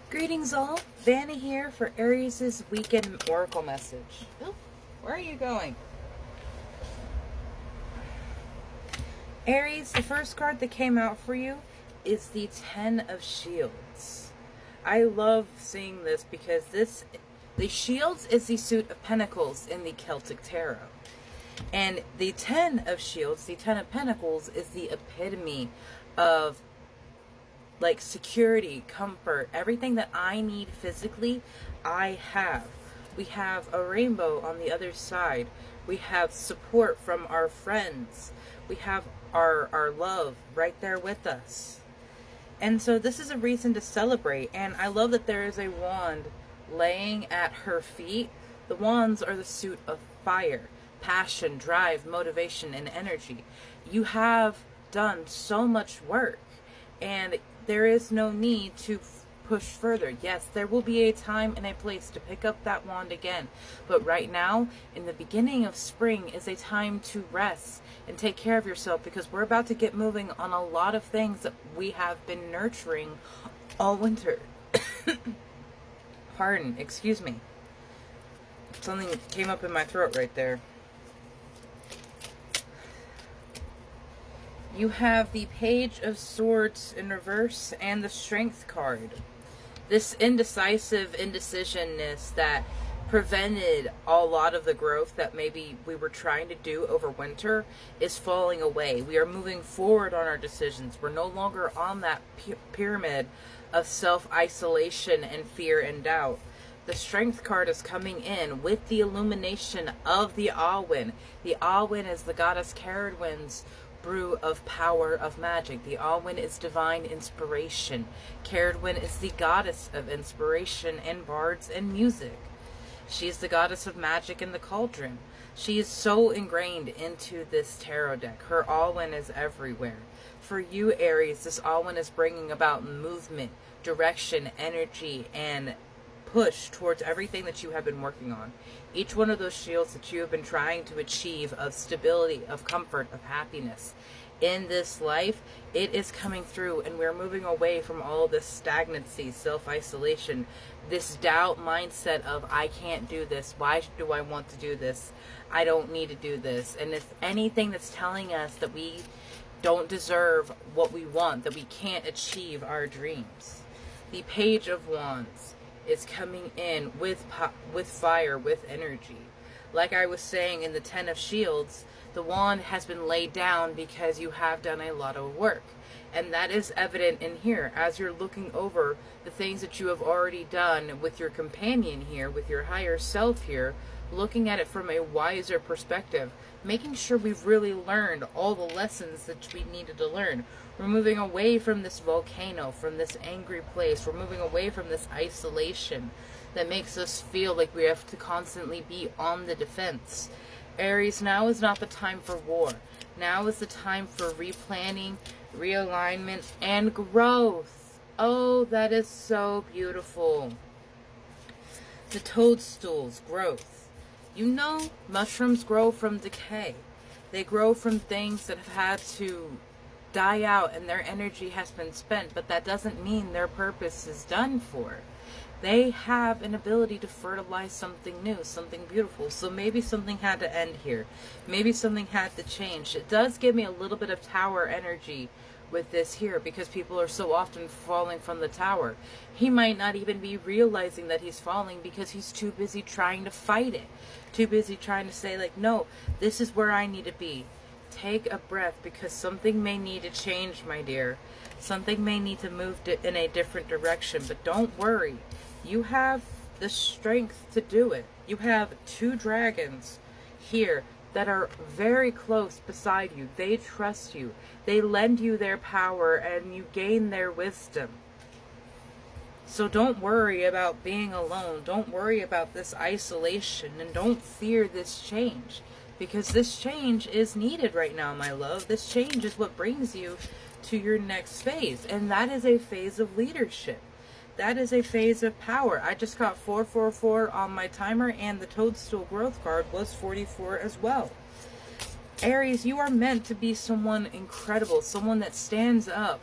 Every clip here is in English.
Greetings all, Vanna here for Aries' weekend oracle message. Oh, where are you going? Aries, the first card that came out for you is the Ten of Shields. I love seeing this because the Shields is the suit of Pentacles in the Celtic Tarot. And the Ten of Shields, the Ten of Pentacles, is the epitome of like security, comfort, everything that I need physically, I have. We have a rainbow on the other side. We have support from our friends. We have our love right there with us. And so this is a reason to celebrate. And I love that there is a wand laying at her feet. The wands are the suit of fire, passion, drive, motivation, and energy. You have done so much work, and there is no need to push further. Yes, there will be a time and a place to pick up that wand again. But right now, in the beginning of spring, is a time to rest and take care of yourself, because we're about to get moving on a lot of things that we have been nurturing all winter. Pardon, excuse me. Something came up in my throat right there. You have the Page of Swords in reverse and the Strength card. This indecisionness that prevented a lot of the growth that maybe we were trying to do over winter is falling away. We are moving forward on our decisions. We're no longer on that pyramid of self-isolation and fear and doubt. The Strength card is coming in with the illumination of the Alwyn. The Alwyn is the goddess Caradwyn's brew of power of magic. The Alwyn is divine inspiration. Caradwyn is the goddess of inspiration and bards and music. She is the goddess of magic in the cauldron. She is so ingrained into this tarot deck. Her Alwyn is everywhere. For you, Aries, this Alwyn is bringing about movement, direction, energy, and push towards everything that you have been working on. Each one of those shields that you have been trying to achieve of stability, of comfort, of happiness in this life, it is coming through, and we're moving away from all this stagnancy, self-isolation, this doubt mindset of I can't do this, why do I want to do this, I don't need to do this. And if anything that's telling us that we don't deserve what we want, that we can't achieve our dreams. The Page of Wands is coming in with fire, with energy. Like I was saying in the Ten of Shields, the wand has been laid down because you have done a lot of work. And that is evident in here as you're looking over the things that you have already done with your companion here, with your higher self here, looking at it from a wiser perspective, making sure we've really learned all the lessons that we needed to learn. We're moving away from this volcano, from this angry place. We're moving away from this isolation that makes us feel like we have to constantly be on the defense. Aries, now is not the time for war. Now is the time for replanning, realignment, and growth. Oh, that is so beautiful. The toadstools, growth. You know, mushrooms grow from decay. They grow from things that have had to die out and their energy has been spent, but that doesn't mean their purpose is done for. They have an ability to fertilize something new, something beautiful. So maybe something had to end here. Maybe something had to change. It does give me a little bit of tower energy with this here, because people are so often falling from the tower. He might not even be realizing that he's falling because he's too busy trying to fight it. Too busy trying to say like, no, this is where I need to be. Take a breath, because something may need to change, my dear. Something may need to move in a different direction, but don't worry. You have the strength to do it. You have two dragons here that are very close beside you. They trust you. They lend you their power and you gain their wisdom. So don't worry about being alone. Don't worry about this isolation, and don't fear this change, because this change is needed right now, my love. This change is what brings you to your next phase, and that is a phase of leadership. That is a phase of power. I just got 444 on my timer, and the Toadstool Growth card was 44 as well. Aries, you are meant to be someone incredible, someone that stands up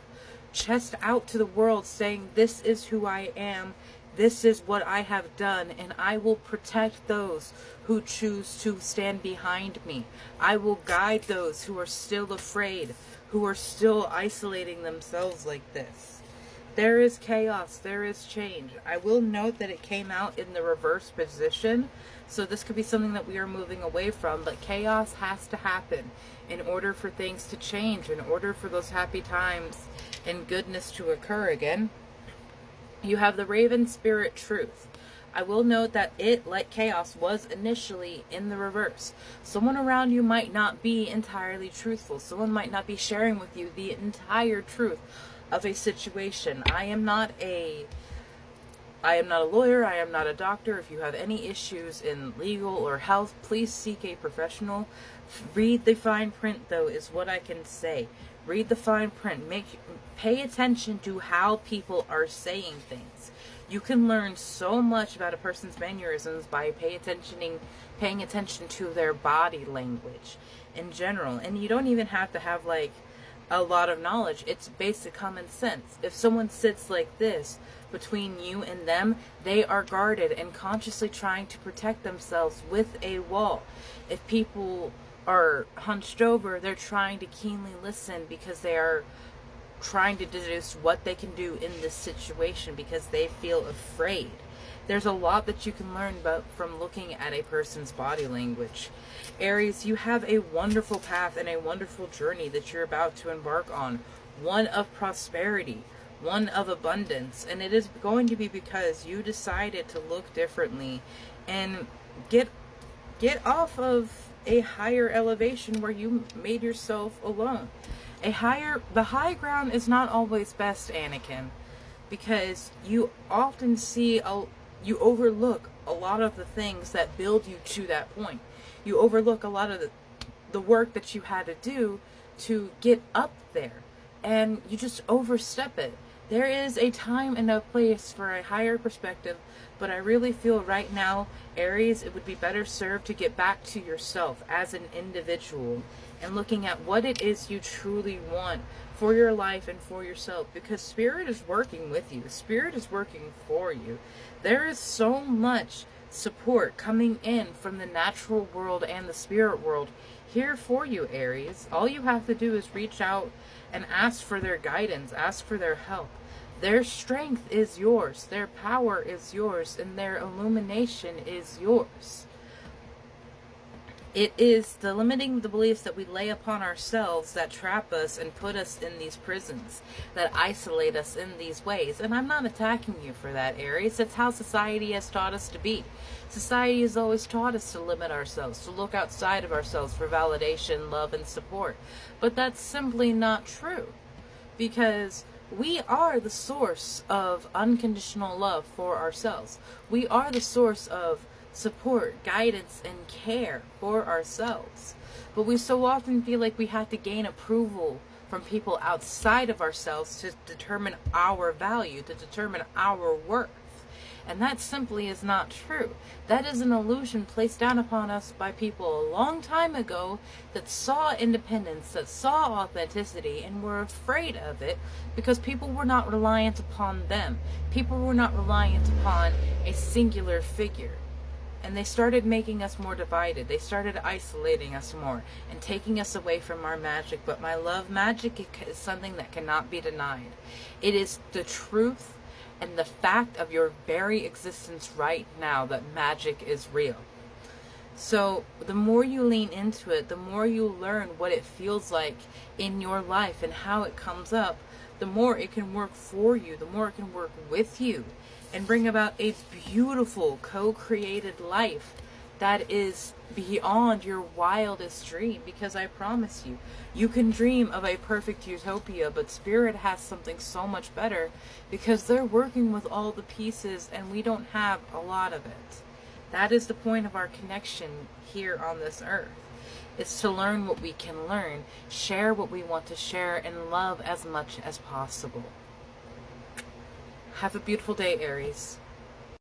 chest out to the world saying, this is who I am, this is what I have done, and I will protect those who choose to stand behind me. I will guide those who are still afraid, who are still isolating themselves like this. There is chaos, there is change. I will note that it came out in the reverse position, so this could be something that we are moving away from, but chaos has to happen in order for things to change, in order for those happy times and goodness to occur again. You have the Raven Spirit Truth. I will note that it, like chaos, was initially in the reverse. Someone around you might not be entirely truthful. Someone might not be sharing with you the entire truth of a situation. I am not a lawyer. I am not a doctor. If you have any issues in legal or health, please seek a professional. Read the fine print, though, is what I can say. Read the fine print. Pay attention to how people are saying things. You can learn so much about a person's mannerisms by paying attention to their body language in general. And you don't even have to have like a lot of knowledge. It's basic common sense. If someone sits like this between you and them, they are guarded and consciously trying to protect themselves with a wall. If people are hunched over, they're trying to keenly listen because they are trying to deduce what they can do in this situation because they feel afraid. There's a lot that you can learn about from looking at a person's body language. Aries, you have a wonderful path and a wonderful journey that you're about to embark on. One of prosperity, one of abundance, and it is going to be because you decided to look differently and get off of a higher elevation where you made yourself alone. The high ground is not always best, Anakin, because you often you overlook a lot of the things that build you to that point. You overlook a lot of the work that you had to do to get up there, and you just overstep it. There is a time and a place for a higher perspective, but I really feel right now, Aries, it would be better served to get back to yourself as an individual and looking at what it is you truly want for your life and for yourself, because Spirit is working with you. Spirit is working for you. There is so much support coming in from the natural world and the spirit world here for you, Aries. All you have to do is reach out and ask for their guidance, ask for their help. Their strength is yours, their power is yours, and their illumination is yours. It is the limiting the beliefs that we lay upon ourselves that trap us and put us in these prisons, that isolate us in these ways. And I'm not attacking you for that, Aries. That's how society has taught us to be. Society has always taught us to limit ourselves, to look outside of ourselves for validation, love, and support. But that's simply not true, because we are the source of unconditional love for ourselves. We are the source of support, guidance, and care for ourselves. But we so often feel like we have to gain approval from people outside of ourselves to determine our value, to determine our worth. And that simply is not true. That is an illusion placed down upon us by people a long time ago that saw independence, that saw authenticity, and were afraid of it because people were not reliant upon them. People were not reliant upon a singular figure. And they started making us more divided. They started isolating us more and taking us away from our magic. But my love, magic is something that cannot be denied. It is the truth and the fact of your very existence right now that magic is real. So the more you lean into it, the more you learn what it feels like in your life and how it comes up, the more it can work for you, the more it can work with you and bring about a beautiful co-created life that is beyond your wildest dream. Because I promise you, you can dream of a perfect utopia, but Spirit has something so much better because they're working with all the pieces and we don't have a lot of it. That is the point of our connection here on this earth. It's to learn what we can learn, share what we want to share, and love as much as possible. Have a beautiful day, Aries.